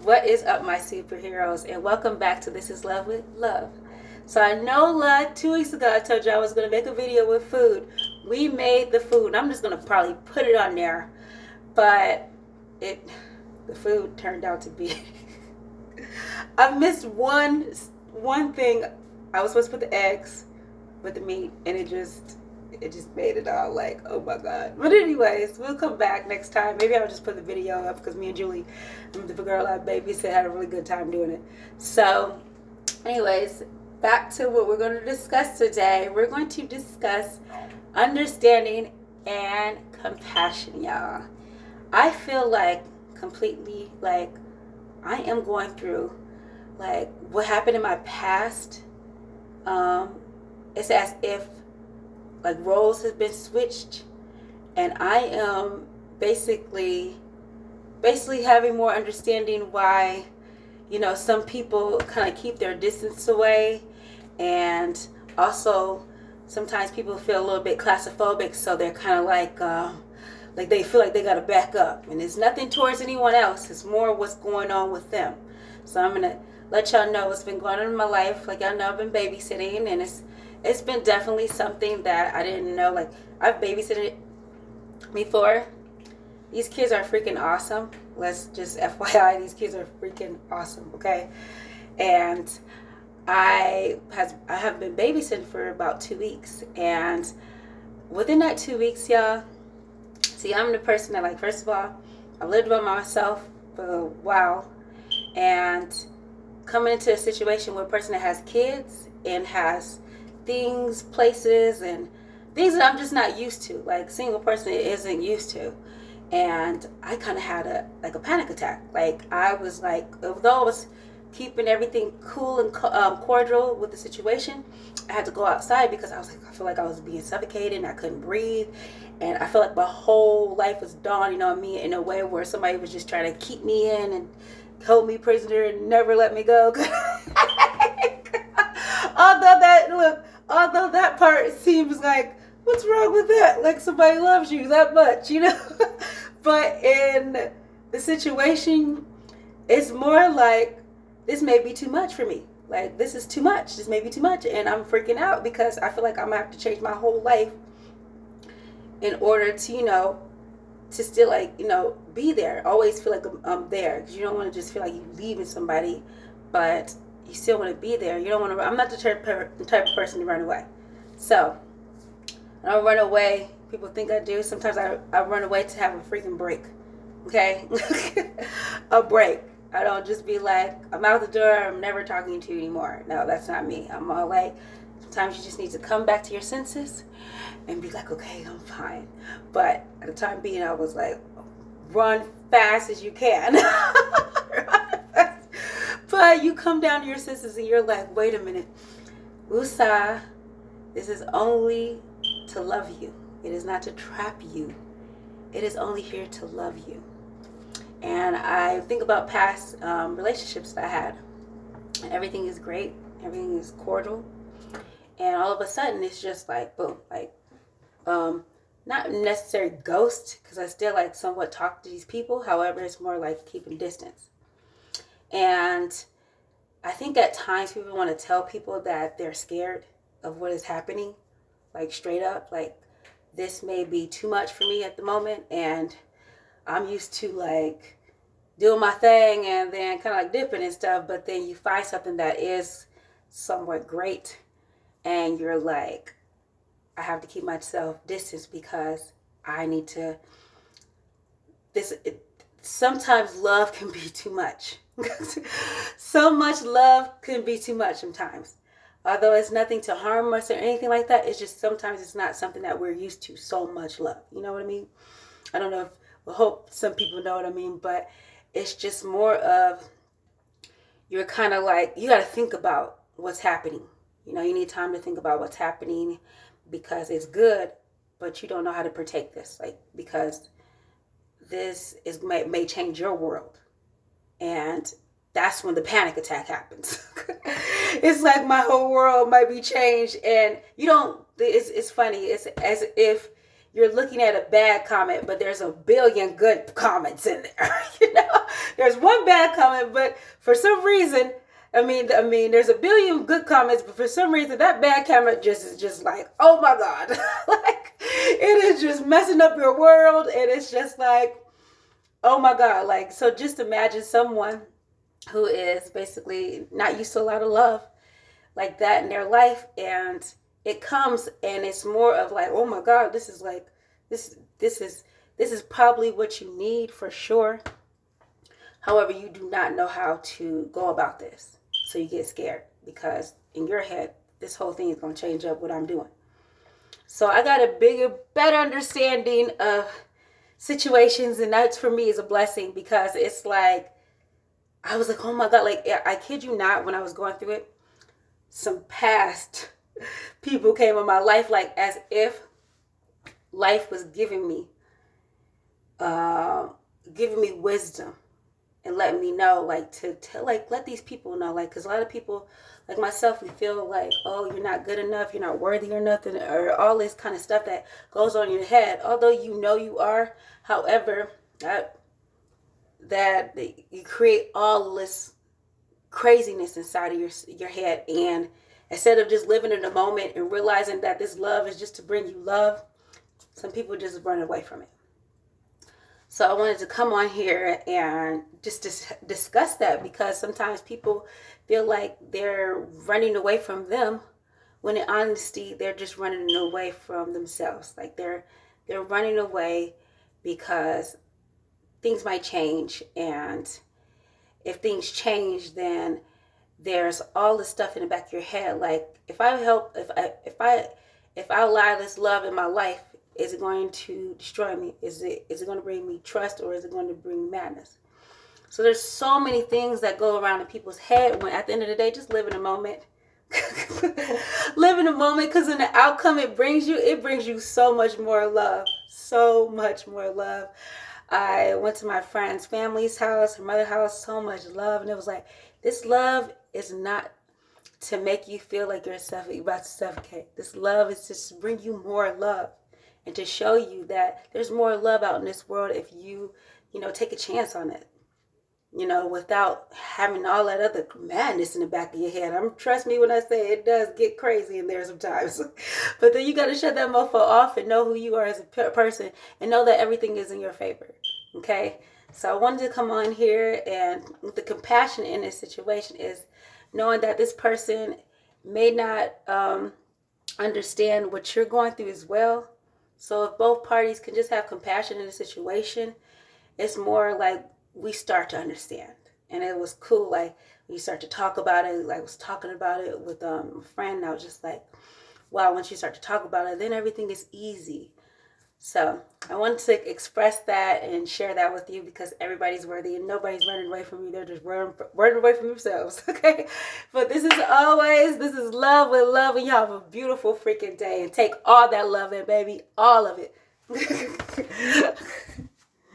What is up, my superheroes? And welcome back to This Is Love with Love. So I know 2 weeks ago I told you I was going to make a video with food. We made the food. I'm just going to probably put it on there. But it, the food turned out to be... I missed one thing. I was supposed to put the eggs with the meat, and it just made it all like, oh my god. But anyways, we'll come back next time. Maybe I'll just put the video up because me and Julie, the girl I babysit, had a really good time doing it. So anyways, back to what we're going to discuss today. We're going to discuss understanding and compassion, y'all. I feel like completely like I am going through like what happened in my past. um it's as if like roles have been switched, and I am basically having more understanding why some people kind of keep their distance away, and also sometimes people feel a little bit claustrophobic, so they're kind of like they feel like they got to back up, and it's nothing towards anyone else, it's more what's going on with them. So I'm gonna let y'all know what's been going on in my life. Like y'all know, I've been babysitting, and it's been definitely something that I didn't know. Like, I've babysitted before. These kids are freaking awesome. Let's just FYI, these kids are freaking awesome, okay? And I have been babysitting for about 2 weeks, and within that 2 weeks, y'all, see, I'm the person that, like, first of all, I lived by myself for a while, and coming into a situation where a person that has kids and has things, places, and things that I'm just not used to, like single person isn't used to. And I kind of had a panic attack. Like, I was like, although I was keeping everything cool and cordial with the situation, I had to go outside because I was like, I feel like I was being suffocated and I couldn't breathe, and I felt like my whole life was dawning on me in a way where somebody was just trying to keep me in and hold me prisoner and never let me go. Although that part seems like, what's wrong with that? Like, somebody loves you that much. But in the situation, it's more like, this may be too much for me. Like, this is too much. This may be too much. And I'm freaking out because I feel like I'm going to have to change my whole life in order to, to still, like, be there. Always feel like I'm there. Because you don't want to just feel like you're leaving somebody, but you still want to be there. You don't want to. I'm not the type of person to run away. So I don't run away. People think I do. Sometimes I run away to have a freaking break. Okay? A break. I don't just be like, I'm out the door, I'm never talking to you anymore. No, that's not me. I'm all like, sometimes you just need to come back to your senses and be like, okay, I'm fine. But at the time being, I was like, run fast as you can. But you come down to your senses and you're like, wait a minute. Usa, this is only to love you. It is not to trap you. It is only here to love you. And I think about past relationships that I had. And everything is great. Everything is cordial. And all of a sudden, it's just like, boom. Like, not necessarily ghost, because I still like somewhat talk to these people. However, it's more like keeping distance. And I think at times people want to tell people that they're scared of what is happening. Like, straight up. Like, this may be too much for me at the moment. And I'm used to like doing my thing and then kind of like dipping and stuff, but then you find something that is somewhat great, and you're like, I have to keep myself distance because I need to. Sometimes love can be too much. So much love can be too much sometimes. Although it's nothing to harm us or anything like that, it's just sometimes it's not something that we're used to. So much love, you know what I mean? I don't know if, I hope some people know what I mean, but it's just more of, you're kind of like, you got to think about what's happening. You need time to think about what's happening because it's good, but you don't know how to protect this, like, because this may change your world. And that's when the panic attack happens. It's like my whole world might be changed, and you don't, it's funny. It's as if you're looking at a bad comment, but there's a billion good comments in there. There's one bad comment, but for some reason, I mean, there's a billion good comments, but for some reason, that bad comment is just like, oh my God, like it is just messing up your world, and it's just like, oh my God, like, so just imagine someone who is basically not used to a lot of love like that in their life, and it comes and it's more of like, oh my God, this is like, this is probably what you need for sure. However, you do not know how to go about this. So you get scared because in your head, this whole thing is going to change up what I'm doing. So I got a bigger, better understanding of situations, and that for me is a blessing, because it's like, I was like, oh my God, like, I kid you not, when I was going through it, some past people came in my life, like as if life was giving me wisdom and letting me know, like, to like, let these people know, like, because a lot of people like myself, we feel like, oh, you're not good enough, you're not worthy or nothing, or all this kind of stuff that goes on in your head, although you know you are. However, that you create all this craziness inside of your head, and instead of just living in the moment and realizing that this love is just to bring you love, some people just run away from it. So I wanted to come on here and just discuss that, because sometimes people feel like they're running away from them, when in honesty they're just running away from themselves. Like they're running away because things might change, and if things change, then there's all this stuff in the back of your head. Like, if I allow this love in my life, is it going to destroy me? Is it going to bring me trust, or is it going to bring madness? So there's so many things that go around in people's head, when at the end of the day, just live in the moment. Live in the moment, because in the outcome it brings you so much more love. So much more love. I went to my friend's family's house, her mother's house, so much love. And it was like, this love is not to make you feel like you're about to suffocate. This love is just to bring you more love, and to show you that there's more love out in this world if you take a chance on it, without having all that other madness in the back of your head. Trust me when I say it does get crazy in there sometimes. But then you got to shut that mofo off and know who you are as a person, and know that everything is in your favor. Okay? So I wanted to come on here, and the compassion in this situation is knowing that this person may not understand what you're going through as well. So if both parties can just have compassion in the situation, it's more like we start to understand. And it was cool, like, we start to talk about it. Like, I was talking about it with a friend, and I was just like, wow, once you start to talk about it, then everything is easy. So I wanted to express that and share that with you, because everybody's worthy and nobody's running away from you. They're just running away from themselves. Okay. But this is love with love. And y'all have a beautiful freaking day, and take all that love in, baby. All of it.